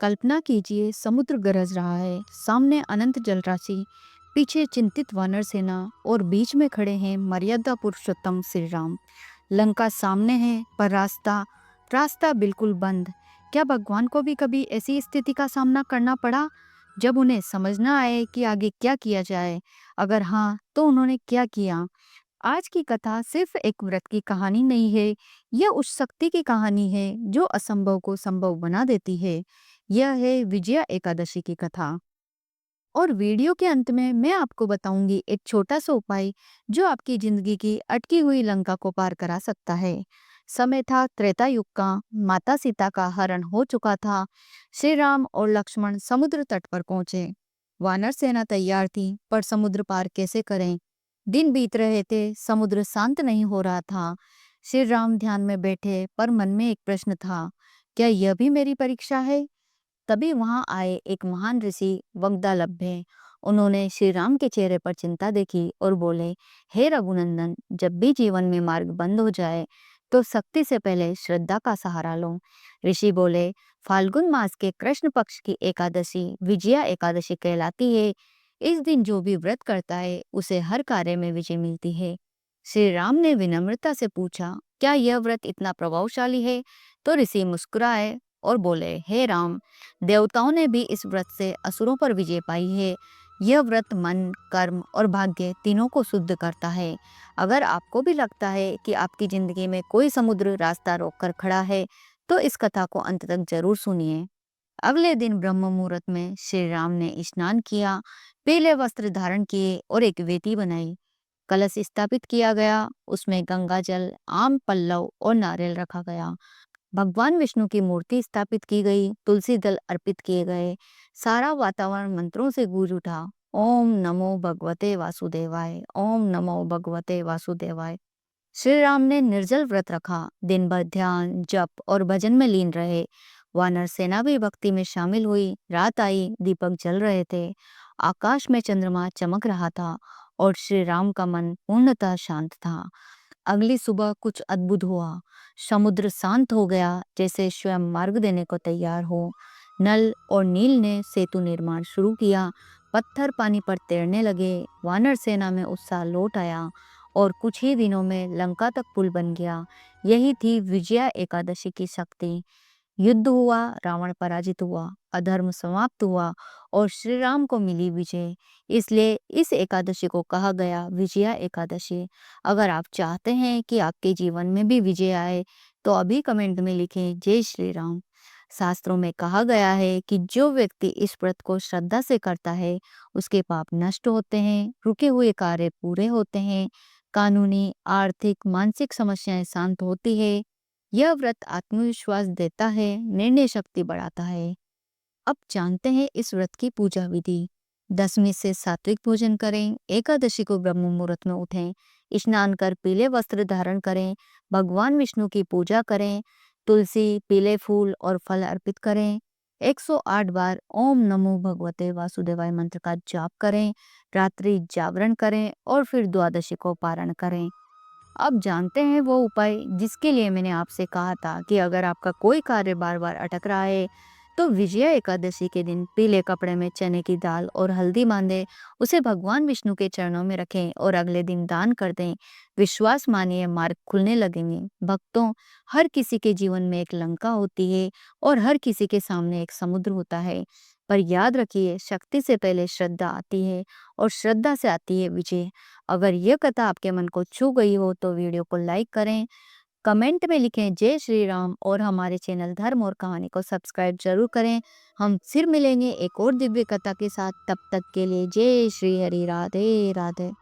कल्पना कीजिए, समुद्र गरज रहा है, सामने अनंत जलराशि, पीछे चिंतित वानर सेना और बीच में खड़े हैं मर्यादा पुरुषोत्तम श्री राम। लंका सामने है पर रास्ता रास्ता बिल्कुल बंद। क्या भगवान को भी कभी ऐसी स्थिति का सामना करना पड़ा जब उन्हें समझ ना आए कि आगे क्या किया जाए? अगर हाँ, तो उन्होंने क्या किया? आज की कथा सिर्फ एक व्रत की कहानी नहीं है, यह उस शक्ति की कहानी है जो असंभव को संभव बना देती है। यह है विजया एकादशी की कथा। और वीडियो के अंत में मैं आपको बताऊंगी एक छोटा सा उपाय जो आपकी जिंदगी की अटकी हुई लंका को पार करा सकता है। समय था त्रेता युग का। माता सीता का हरण हो चुका था। श्री राम और लक्ष्मण समुद्र तट पर पहुंचे। वानर सेना तैयार थी, पर समुद्र पार कैसे करें? दिन बीत रहे थे, समुद्र शांत नहीं हो रहा था। श्री राम ध्यान में बैठे, पर मन में एक प्रश्न था, क्या यह भी मेरी परीक्षा है? तभी वहां आए एक महान ऋषि वग्दालभ्य। उन्होंने श्री राम के चेहरे पर चिंता देखी और बोले, हे रघुनंदन, जब भी जीवन में मार्ग बंद हो जाए तो शक्ति से पहले श्रद्धा का सहारा लो। ऋषि बोले, फाल्गुन मास के कृष्ण पक्ष की एकादशी विजया एकादशी कहलाती है। इस दिन जो भी व्रत करता है उसे हर कार्य में विजय मिलती है। श्री राम ने विनम्रता से पूछा, क्या यह व्रत इतना प्रभावशाली है? तो ऋषि मुस्कुराए और बोले, हे राम, देवताओं ने भी इस व्रत से असुरों पर विजय पाई है। यह व्रत मन, कर्म और भाग्य तीनों को शुद्ध करता है। अगर आपको भी लगता है कि आपकी जिंदगी में कोई समुद्र रास्ता रोककर खड़ा है, तो इस कथा को अंत तक जरूर सुनिए। अगले दिन ब्रह्म मुहूर्त में श्री राम ने स्नान किया, पीले वस्त्र धारण किए और एक वेदी बनाई। कलश स्थापित किया गया, उसमें गंगा जल, आम पल्लव और नारियल रखा गया। भगवान विष्णु की मूर्ति स्थापित की गई, तुलसी दल अर्पित किए गए। सारा वातावरण मंत्रों से गूंज उठा। ओम नमो भगवते वासुदेवाय, ओम नमो भगवते वासुदेवाय। श्री राम ने निर्जल व्रत रखा, दिन भर ध्यान, जप और भजन में लीन रहे। वानर सेना भी भक्ति में शामिल हुई। रात आई, दीपक जल रहे थे, आकाश में चंद्रमा चमक रहा था और श्री राम का मन पूर्णतः शांत था। अगली सुबह कुछ अद्भुत हुआ। समुद्र शांत हो गया, जैसे स्वयं मार्ग देने को तैयार हो। नल और नील ने सेतु निर्माण शुरू किया। पत्थर पानी पर तैरने लगे। वानर सेना में उत्साह लौट आया और कुछ ही दिनों में लंका तक पुल बन गया। यही थी विजया एकादशी की शक्ति। युद्ध हुआ, रावण पराजित हुआ, अधर्म समाप्त हुआ और श्री राम को मिली विजय। इसलिए इस एकादशी को कहा गया विजया एकादशी। अगर आप चाहते हैं कि आपके जीवन में भी विजय आए, तो अभी कमेंट में लिखें जय श्री राम। शास्त्रों में कहा गया है कि जो व्यक्ति इस व्रत को श्रद्धा से करता है, उसके पाप नष्ट होते हैं, रुके हुए कार्य पूरे होते हैं, कानूनी, आर्थिक, मानसिक समस्याएं शांत होती है। यह व्रत आत्मविश्वास देता है, निर्णय शक्ति बढ़ाता है। अब जानते हैं इस व्रत की पूजा विधि। दशमी से सात्विक भोजन करें, एकादशी को ब्रह्म मुहूर्त में उठें, स्नान कर पीले वस्त्र धारण करें, भगवान विष्णु की पूजा करें, तुलसी, पीले फूल और फल अर्पित करें, 108 बार ओम नमो भगवते वासुदेवाय मंत्र का जाप करें, रात्रि जागरण करें और फिर द्वादशी को पारण करें। अब जानते हैं वो उपाय जिसके लिए मैंने आपसे कहा था कि अगर आपका कोई कार्य बार बार अटक रहा है, तो विजया एकादशी के दिन पीले कपड़े में चने की दाल और हल्दी बांधे, उसे भगवान विष्णु के चरणों में रखें और अगले दिन दान कर दें। विश्वास मानिए, मार्ग खुलने लगेंगे। भक्तों, हर किसी के जीवन में एक लंका होती है और हर किसी के सामने एक समुद्र होता है। पर याद रखिए, शक्ति से पहले श्रद्धा आती है और श्रद्धा से आती है विजय। अगर यह कथा आपके मन को छू गई हो तो वीडियो को लाइक करें, कमेंट में लिखें जय श्री राम और हमारे चैनल धर्म और कहानी को सब्सक्राइब जरूर करें। हम फिर मिलेंगे एक और दिव्य कथा के साथ। तब तक के लिए जय श्री हरि, राधे राधे।